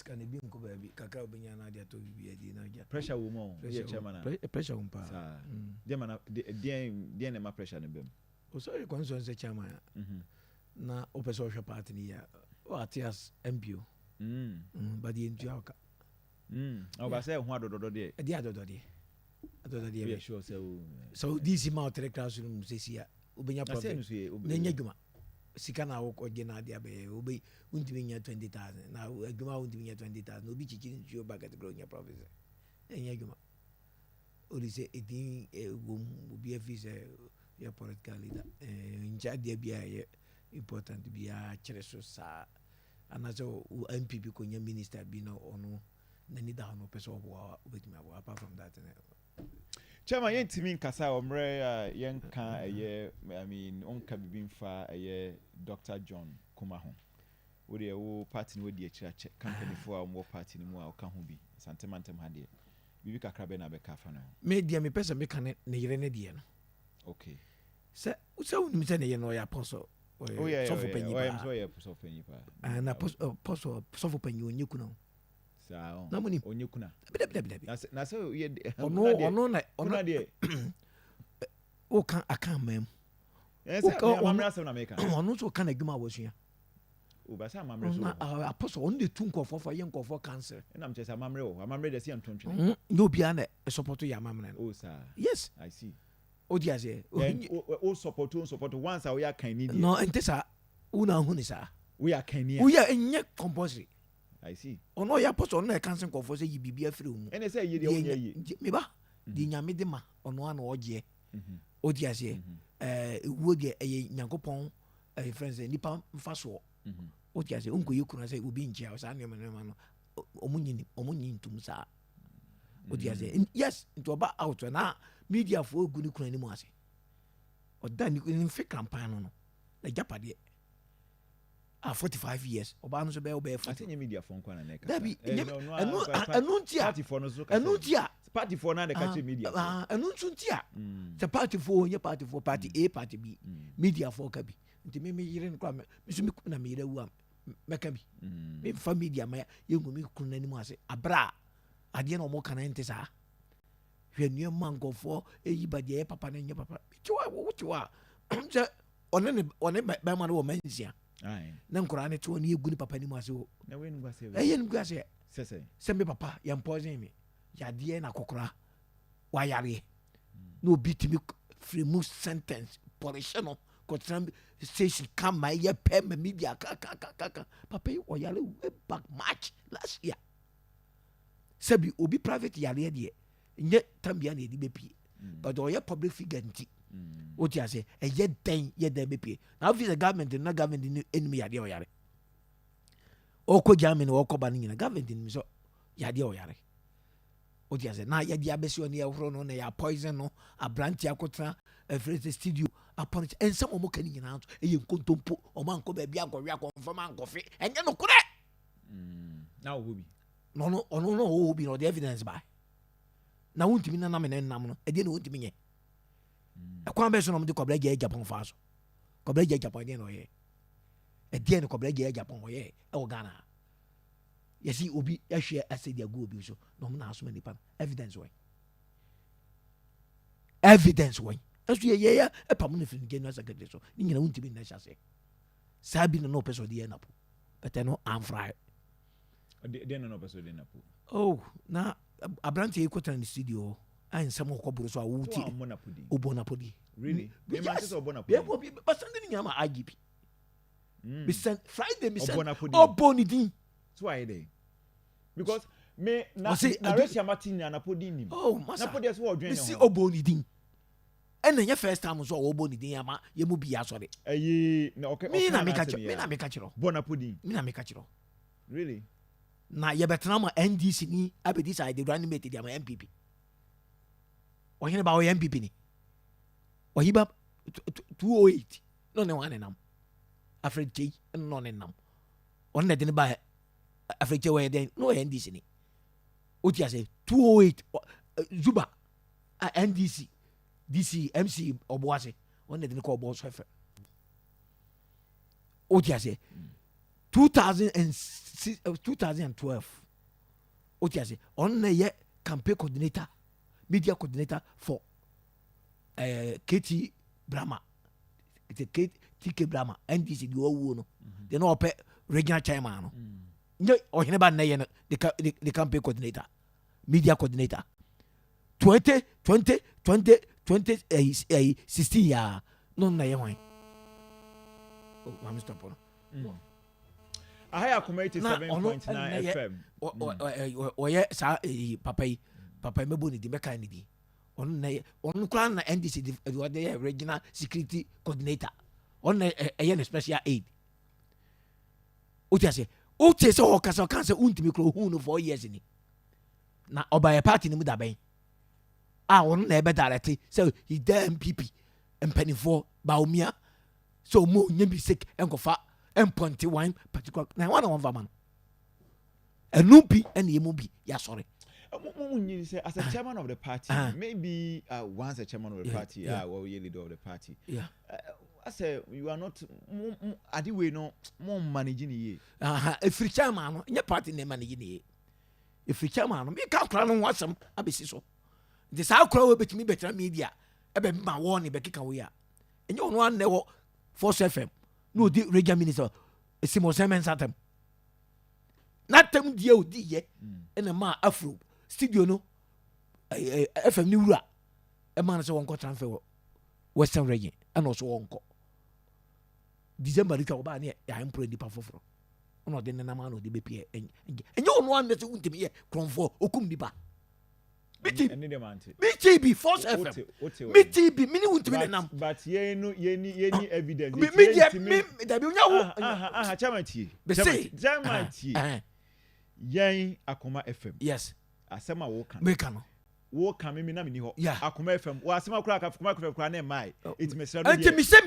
can be in Kobe, Kakao Binyana, to be a dinner. Pressure woman, chairman. Pressure on power. Dear, my pressure in them. Oh, sorry, concerns the chairman. Na open social party here. Or tears MPO. But the Intuaka. Oh, I say, what do they? The other day. I sure so this amount of classroom says here. Ubenya profit. Nenyaguma. Sikana woko gena dia be obi untinya 20,000 na aguma untinya 20,000 obi chichi you back at the growing profit enyaguma odi say edin wom obi afise your political leader nja dia bia ye important bia kire so sa anaso MPP konya minister bi no ono na ni da no person wo obetimi abo apart from that. Chairman, yen timi nkasa omre yen kan eye I mean onka bibimfa eye Dr. John Kumah ho. Wo de wo party ni wo di akira company for a mo party ni mu a oka ho bi. Santemantem ha de. Bibi kakra be na be ka fa no. Me dia me pesa me kan ne yire ne die no. Okay. Se unimi se ne ye no ya apostle. Oh yeah. So for penny. Oh I'm so yeah so penny pa. And apostle so for penny onyeku no. Sao. Na muni onyekuna. Bibi. Na so ye ono de. O kan aka mam. Yes, amamra asem na make. Ono so kan adwuma wasua. O ba sa amamra so. Apostle on the two nkofo for ye nkofo cancer. Na am chese amamra de se antontwene. No bia na support ya amamra. Oh sir. Yes. I see. O dia say. O support once we are kan ni. No, entesa una hu ni sa. We are kan ni. We are enye compulsory. I see. Ono ya apostle na cancer nkofo say bibia free mu. Ene say ye de onye yi. Me ba. Di nyame de ma ono ana oje. O dia say wo de nyankopon friends nipa mfa so. O dia say unko yekuna say obi nchia o sa nema no omunyi ntum sa. O dia say yes into about out na media for ogu ni kuna ni mu ase. O da ni fi campaign no na japade 45 years oba no so be I think media for nkwa na neka. Dabi enuntia party for no so enuntia party for na the catch media. Enuntia the party for your party for party A party B media for ka bi nti me yire nkwa me so me na me yire wu am meka bi me fa media ma yengu me kuna ni mu ase abra ade na omo kana ntesa hwenu mangofo eyi bade e papa na nye papa tiwa wo se one ba ma no wo mansia na nkora ne to ne egu ni papa ni mu ase wo na we nu ase ye nu ase se me papa ya poison me ya de na kokora wa yare no bitimi free mu sentence polishano ko tram station come my ye pay me media ka papa o yare way back March last year sebi obi private yare de nye tambia na edi bepi but o ye public figure nti o ti ase ye den bepi na office government na government ni enemy yare o yare o ko Germany o ko ba ni na government ni so yare o yare o ti ase na ye dia besi oni e horo no na ya poison no abranti akotra every studio upon it and some mo kan ni na e nkontompo o man ko ba bia akọwe akọfam ankofe enye no kure na wo bi no o bi no the evidence by na wuntimi na me nam no e de na wuntimi nye e kwa be so no de kobla je Japan fa so kobla je Japan de no ye e de no kobla je Japan o ye e o Ghana yesi obi ahwe asedi agu obi so no na aso nipa evidence way aso ye e pam no fin genu asakade so ni nyina wuntimi na hyase sabi no person de na po but no am fry de no person de na po oh na abranti ekotan ni studio an samo kwoburu so awuti obonapodi really me ma say obonapodi ye but sunday ni nyama IGP be send Friday me send obonidin so why dey because me na Russia Martin na napodi nim napodi so odwen no see obonidin and then your first time so obonidin ama ye mu bia so de na okay me na me ka chiro bonapodi me na me ka chiro really na ye betena ma NDC ni abedi side the running mate dia ma MPP o hene ba o MPP ni o hiba 208 no ne wane nam Afrique no ne nam on ne de ba Afrique we den no NDC ni o ti ase 208 Zuba NDC DC MC oboase on ne de ko obo so fe o ti ase 2006 2012 what you say on a campaign coordinator, media coordinator for KT Brahma. It's a TK Brahma NDC the owo no they no pay regional chairman no or never the campaign coordinator, media coordinator 2016 year no na ye hwan. Oh, I'm stop on. I have Akoma 87.9 FM. Oye sa papa mebo ni di meka ni di. On kra na NDC the regional security coordinator. On a special aid. Otia say o kasa kan say untimi kro hu no 4 years ni. Na oba party ni mu da ben. On na ebe direct so he dey MPP mpanifo Baumia so mo nyem sick enkofa emponti one particular na one man enubi and yemubi ya sorry say as a chairman of the party maybe once a chairman of the party or you leader of the party I say you are not adiwe no more managing ye if you chairman no your party name managing ye if you chairman no me ka kra no wasam abesi so the sa kra we betimi betra media ebe ma won be kika we a enye ono an newo Force FM no di regional minister Simon Simon Satem na tem die odi ye ena ma afro studio no FM ni wura e ma na se won ko transfer Western region and also won ko December rika oba na ya impro di pa foforo ono de na ma no de be pie enye ono an se untimi ye kronfo okum di pa BTB Force FM. BTB mini untimi nam. But ye ni evidence. Me da bi unya wo. Chamati. Be say Chamati. Yen Akoma FM. Yes. Asema wo kan. Me kan. Wo kan me na me ni ho. Akoma FM. Wo asema kura Akoma FM na mai. It me sell. Enti me say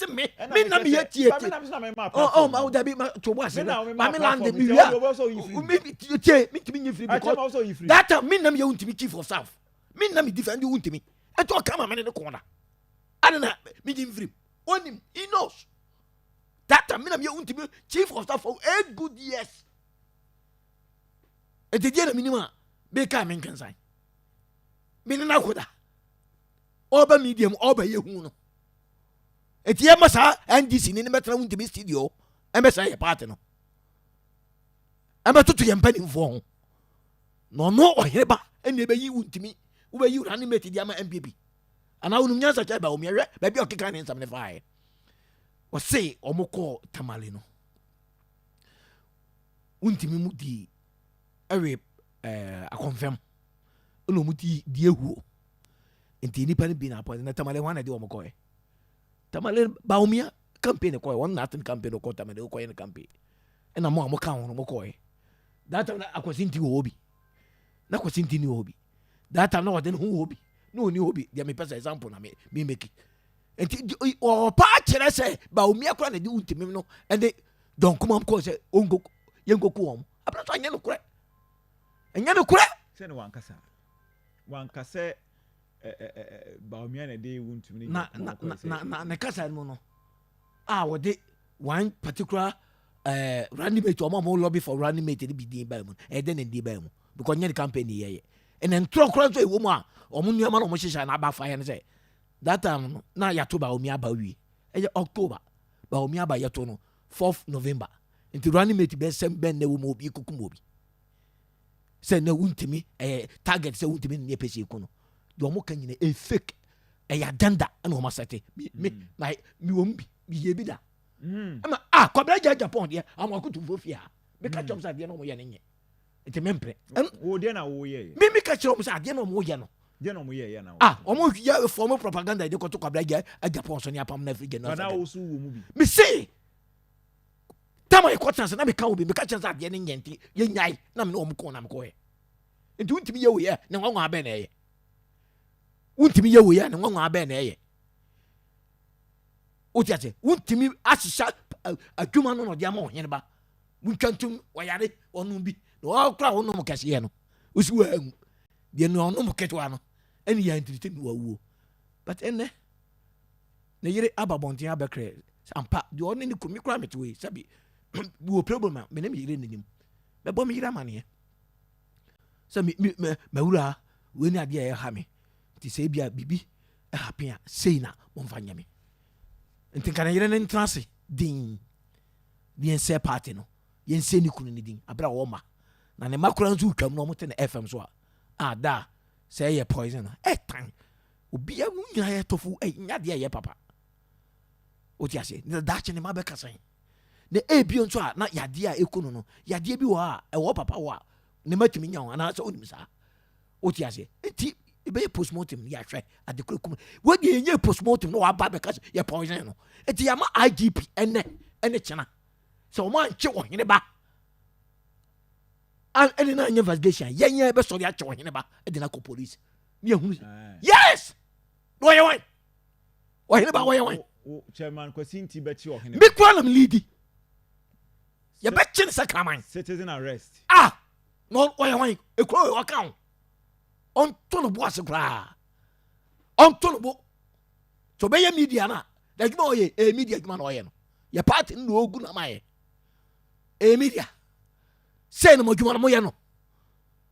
me na me tie. Oh ma da bi ma to bo ase. Ma me land me wia. Me tie me timi nyefri because that time me na me untimi chief of staff. Me na me defend untimi. E to kama me ne corner. Adena me di free. Onim he knows. That time me na me untimi chief of staff for 8 good years. E te dia na minima be ka me nkan sai. Me na koda. Oba medium oba ye hu no. Eti e masa NDC ni metra untimi studio. E mesa ye party no. E metutu ye mpanimfo ho. No ohireba ene ebe yi untimi. Wo be yi animate dia ma MPP. Ana unum nyansa cha ba o miehwe ba bi okeka ne nsam ne faaye. O say omoko tamale no. Untimi mu di ewe a confirm. Ono mu di ehuo. Enti nipa ne bi na appoint na tamale wan na di omoko e. Tamale ba o mia campaign ko e won nothing campaign ko tamale ko e campaign. E na mo amoka ho no moko e. That time Akwasi Nti wo obi. Na Akwasi Nti ni obi. That time na waden hu obi. No ni obi. Dia me pesa example na me make. Enti o pa kire se ba o mia kwa na di untimi no. And John Kumah ko se ongo yengo ko om. Abra so anya no kure. Anya no kure. Se no wankasa. Wankasa ba o mia na di untimi na kasa no no. Wo de one particular running mate or more lobby for running mate be di ba mu e den ndi ba mu because any campaign ye and then tro kro so e wo mu a o mu nua ma no mo hihia na ba fa ye ne say that time na ya to ba o mi aba wi e October ba o mi aba ya to no 4th November into running mate be sem ben na wo mo obi kukum obi say na untimi target say untimi ne pese ku no do mo kan nyina e fake e ya danda na o ma sete me na mi wo mbi bi ye bi da kwabra Japan dia amakutu fofia me ka chom sa dia no mo ye ne enti mempre wo dia na wo ye me ka chom sa dia no mo ye no dia no mo ye na omo ya form propaganda de ko to kwabra Japan so ni apam na Africa no na wo su wo mu bi me say tama e kwatan na me ka wo bi me ka chom sa dia ne nyenti ye nyai na me no mo ko na me ko ye enti untimi ye wo ye ne nwa abe na ye untimi ye wo ye ne nwa abe na ye otiate untimi asisa adwuma no de ama ohene ba muntwantum wayare onu bi no kra wono mo kase ye no usi wa hu de no ono mo ketwa no eni ya ntirite no wawo but enne na yire ababonten abekre ampa de ono ni komi kra metwe sabi wo problem me ne me yire nim me bo me yire amane so me wura we ni ade e ha me ti se bia bibi e happen a sei na mo mfa nyame nti kan yire ne ntrase din bien se party no yen se ni kunu ni din abra wo ma na ne makura nzu twam no mo te na FM so a da se ye poison tan obi a mu nya ye tofu nya de ye papa o ti ase ne da che ne ma be kasan ne ebio nso a na yade a ekunu no yade bi wo a e wo papa wo a ne matumi nya ho ana so onim sa o ti ase enti ebe postmortem ya hwe adekura kum we de yenye postmortem no wa ba be kas ye poison no enti ya ma IGP ene chena so mo anche wo hene ba ene na investigation yenye be so ya che wo hene ba e de na ko police me ehunu yes wo ye wan wo hene ba wo ye wan chairman Akwasi Nti be chi wo hene me kwa lam leadi ye be chin sakraman citizen arrest no wo ye wan e kro wo kan on to no boase kra on to no bo so be ye media na da juma oye media juma na oye no ye party no ogu na maye media say no mo juma no mo ye no